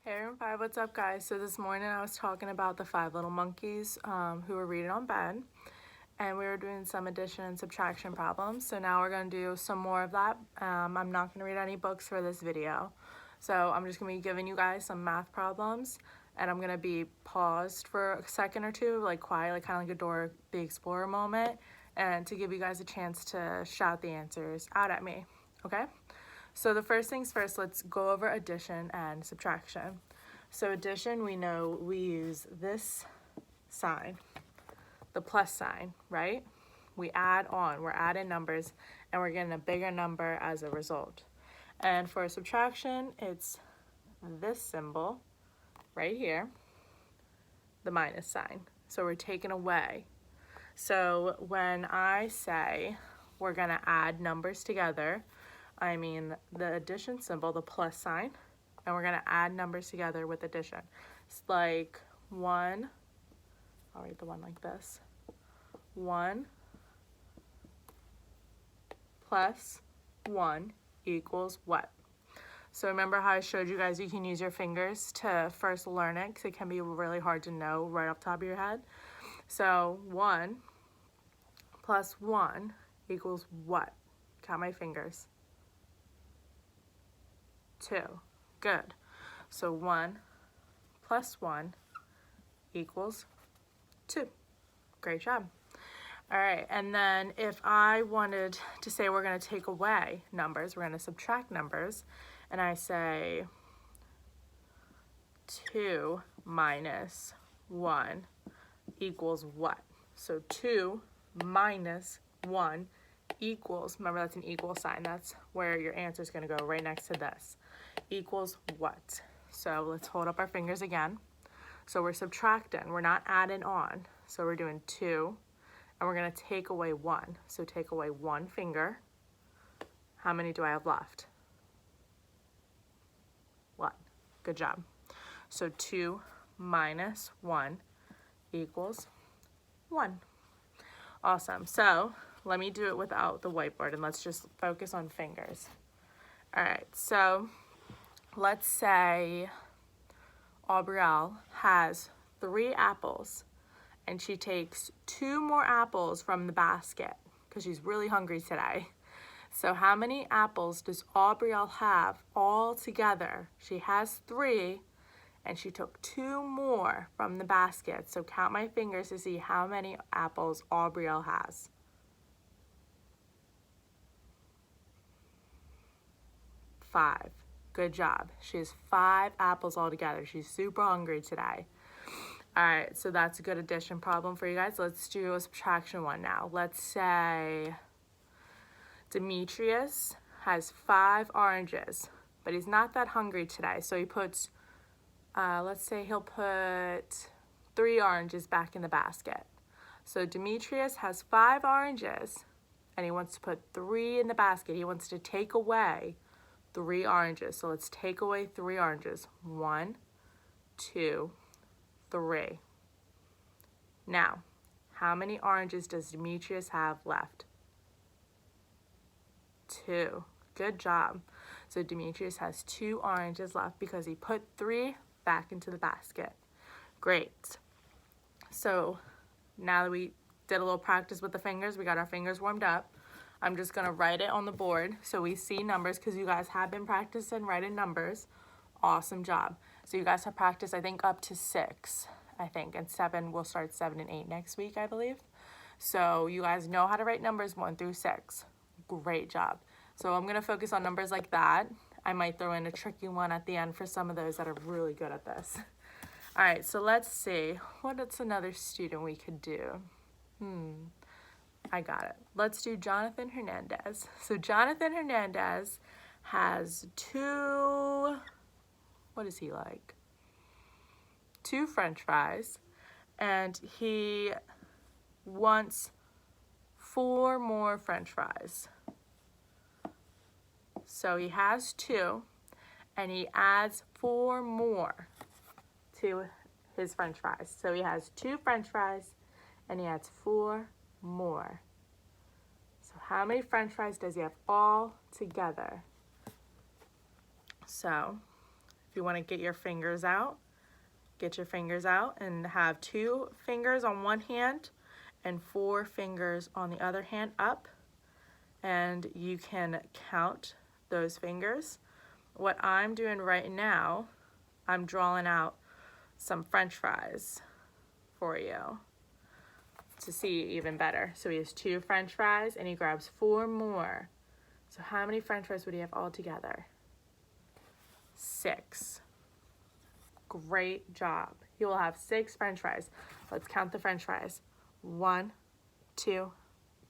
Hey everyone, five, what's up guys? So this morning I was talking about the five little monkeys who were reading on bed, and we were doing some addition and subtraction problems. So now we're going to do some more of that. I'm not going to read any books for this video. So I'm just going to be giving you guys some math problems, and I'm going to be paused for a second or two, like quiet, like kind of like a Dora the Explorer moment, and to give you guys a chance to shout the answers out at me, okay? So the first things first, let's go over addition and subtraction. So addition, we know we use this sign, the plus sign, right? We add on, we're adding numbers, and we're getting a bigger number as a result. And for subtraction, it's this symbol right here, the minus sign. So we're taking away. So when I say we're gonna add numbers together, I mean the addition symbol, the plus sign, and we're gonna add numbers together with addition. It's like 1, I'll write the 1 like this, 1 plus 1 equals what? So remember how I showed you guys you can use your fingers to first learn it, because it can be really hard to know right off the top of your head. So 1 plus 1 equals what? Count my fingers. 2. Good. So 1 plus 1 equals 2. Great job. All right, and then if I wanted to say we're going to take away numbers, we're going to subtract numbers, and I say 2 minus 1 equals what? So 2 minus 1 equals, remember that's an equal sign, that's where your answer is going to go, right next to this, equals what? So let's hold up our fingers again. So we're subtracting, we're not adding on. So we're doing 2, and we're going to take away 1. So take away 1 finger. How many do I have left? 1. Good job. So 2 minus 1 equals 1. Awesome. So let me do it without the whiteboard, and let's just focus on fingers. All right, so let's say Aubrielle has 3 apples, and she takes 2 more apples from the basket because she's really hungry today. So how many apples does Aubrielle have all together? She has 3, and she took 2 more from the basket. So count my fingers to see how many apples Aubrielle has. 5. Good job. She has 5 apples altogether. She's super hungry today. All right, so that's a good addition problem for you guys. Let's do a subtraction one now. Let's say Demetrius has 5 oranges, but he's not that hungry today. So he puts, let's say he'll put 3 oranges back in the basket. So Demetrius has 5 oranges, and he wants to put 3 in the basket. He wants to take away 3 oranges. So let's take away 3 oranges. 1, 2, 3. Now, how many oranges does Demetrius have left? 2. Good job. So Demetrius has 2 oranges left because he put 3 back into the basket. Great. So now that we did a little practice with the fingers, we got our fingers warmed up, I'm just going to write it on the board so we see numbers, because you guys have been practicing writing numbers. Awesome job. So you guys have practiced, I think, up to 6, I think, and 7, we'll start 7 and 8 next week, I believe. So you guys know how to write numbers 1 through 6. Great job. So I'm going to focus on numbers like that. I might throw in a tricky one at the end for some of those that are really good at this. All right, so let's see. What's another student we could do? I got it. Let's do Jonathan Hernandez. So Jonathan Hernandez has 2, what is he like? 2 French fries, and he wants 4 more French fries. So he has 2, and he adds 4 more to his French fries. So he has 2 French fries, and he adds 4 more. So how many French fries does he have all together? So if you want to get your fingers out, get your fingers out and have 2 fingers on one hand and 4 fingers on the other hand up. And you can count those fingers. What I'm doing right now, I'm drawing out some French fries for you to see even better. So he has 2 French fries and he grabs 4 more. So how many French fries would he have all together? 6. Great job. He will have 6 French fries. Let's count the French fries. 1, 2,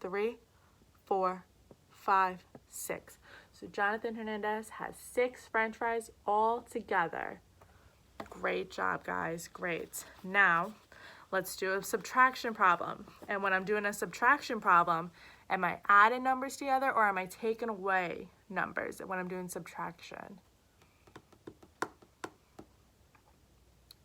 3, 4, 5, 6. So Jonathan Hernandez has 6 French fries all together. Great job, guys. Great. Now, let's do a subtraction problem. And when I'm doing a subtraction problem, am I adding numbers together or am I taking away numbers when I'm doing subtraction?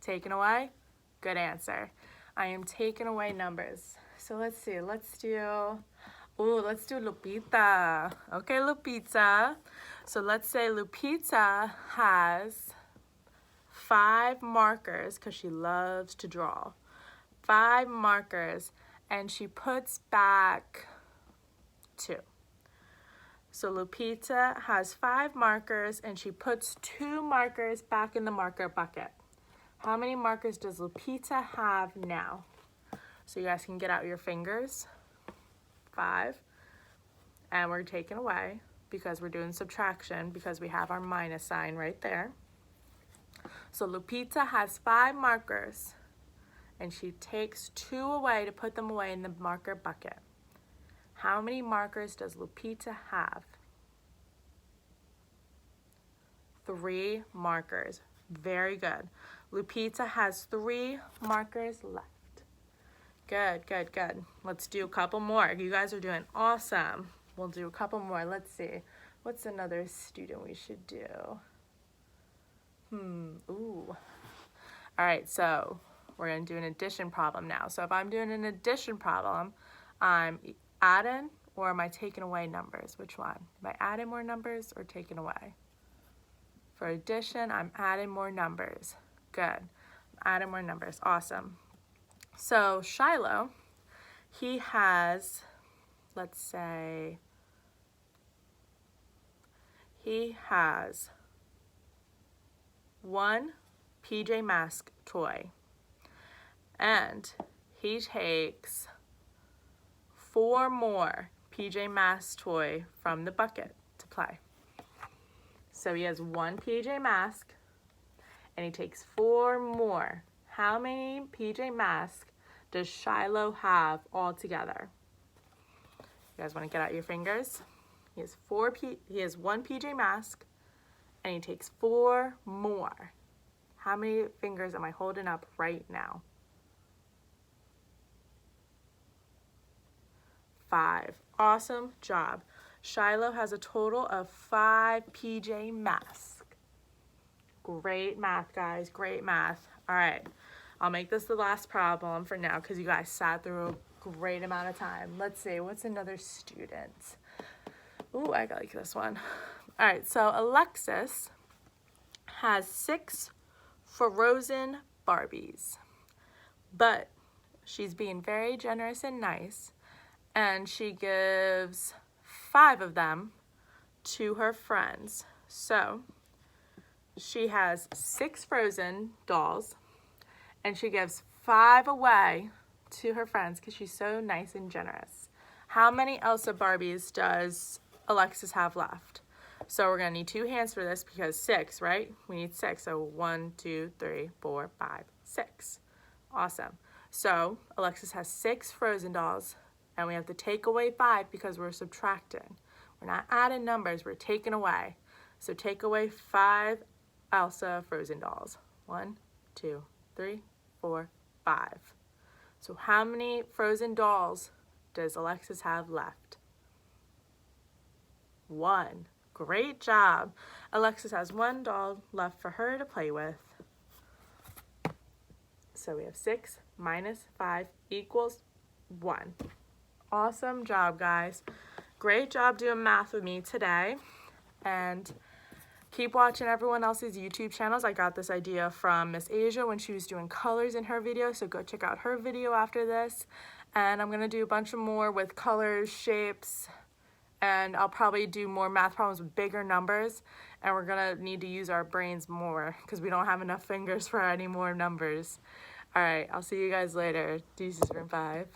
Taking away? Good answer. I am taking away numbers. So let's see. Let's do Lupita. Okay, Lupita. So let's say Lupita has 5 markers because she loves to draw. 5 markers, and she puts back 2. So Lupita has 5 markers and she puts 2 markers back in the marker bucket. How many markers does Lupita have now? So you guys can get out your fingers. 5. And we're taking away because we're doing subtraction because we have our minus sign right there. So Lupita has 5 markers and she takes 2 away to put them away in the marker bucket. How many markers does Lupita have? 3 markers. Very good. Lupita has 3 markers left. Good, good, good. Let's do a couple more. You guys are doing awesome. We'll do a couple more. Let's see. What's another student we should do? Ooh. All right, so we're going to do an addition problem now. So if I'm doing an addition problem, I'm adding or am I taking away numbers? Which one? Am I adding more numbers or taking away? For addition, I'm adding more numbers. Good. I'm adding more numbers. Awesome. So Shiloh, he has, let's say, he has 1 PJ Masks toy, and he takes 4 more PJ Masks toy from the bucket to play. So he has 1 PJ Mask and he takes 4 more. How many PJ Masks does Shiloh have all together? You guys want to get out your fingers? He has 1 PJ Mask and he takes 4 more. How many fingers am I holding up right now? 5. Awesome job. Shiloh has a total of 5 PJ Masks. Great math, guys. Great math. All right. I'll make this the last problem for now because you guys sat through a great amount of time. Let's see. What's another student? Ooh, I like this one. All right. So Alexis has 6 frozen Barbies, but she's being very generous and nice, and she gives 5 of them to her friends. So she has 6 frozen dolls and she gives 5 away to her friends because she's so nice and generous. How many Elsa Barbies does Alexis have left? So we're gonna need 2 hands for this because 6, right? We need 6, so 1, 2, 3, 4, 5, 6. Awesome. So Alexis has 6 frozen dolls and we have to take away 5 because we're subtracting. We're not adding numbers, we're taking away. So take away 5 Elsa frozen dolls. 1, 2, 3, 4, 5. So how many frozen dolls does Alexis have left? 1. Great job. Alexis has 1 doll left for her to play with. So we have 6 minus 5 equals 1. Awesome job, guys. Great job doing math with me today. And keep watching everyone else's YouTube channels. I got this idea from Miss Asia when she was doing colors in her video, so go check out her video after this. And I'm gonna do a bunch of more with colors, shapes, and I'll probably do more math problems with bigger numbers, and we're gonna need to use our brains more because we don't have enough fingers for any more numbers. All right, I'll see you guys later. Deuces from 5.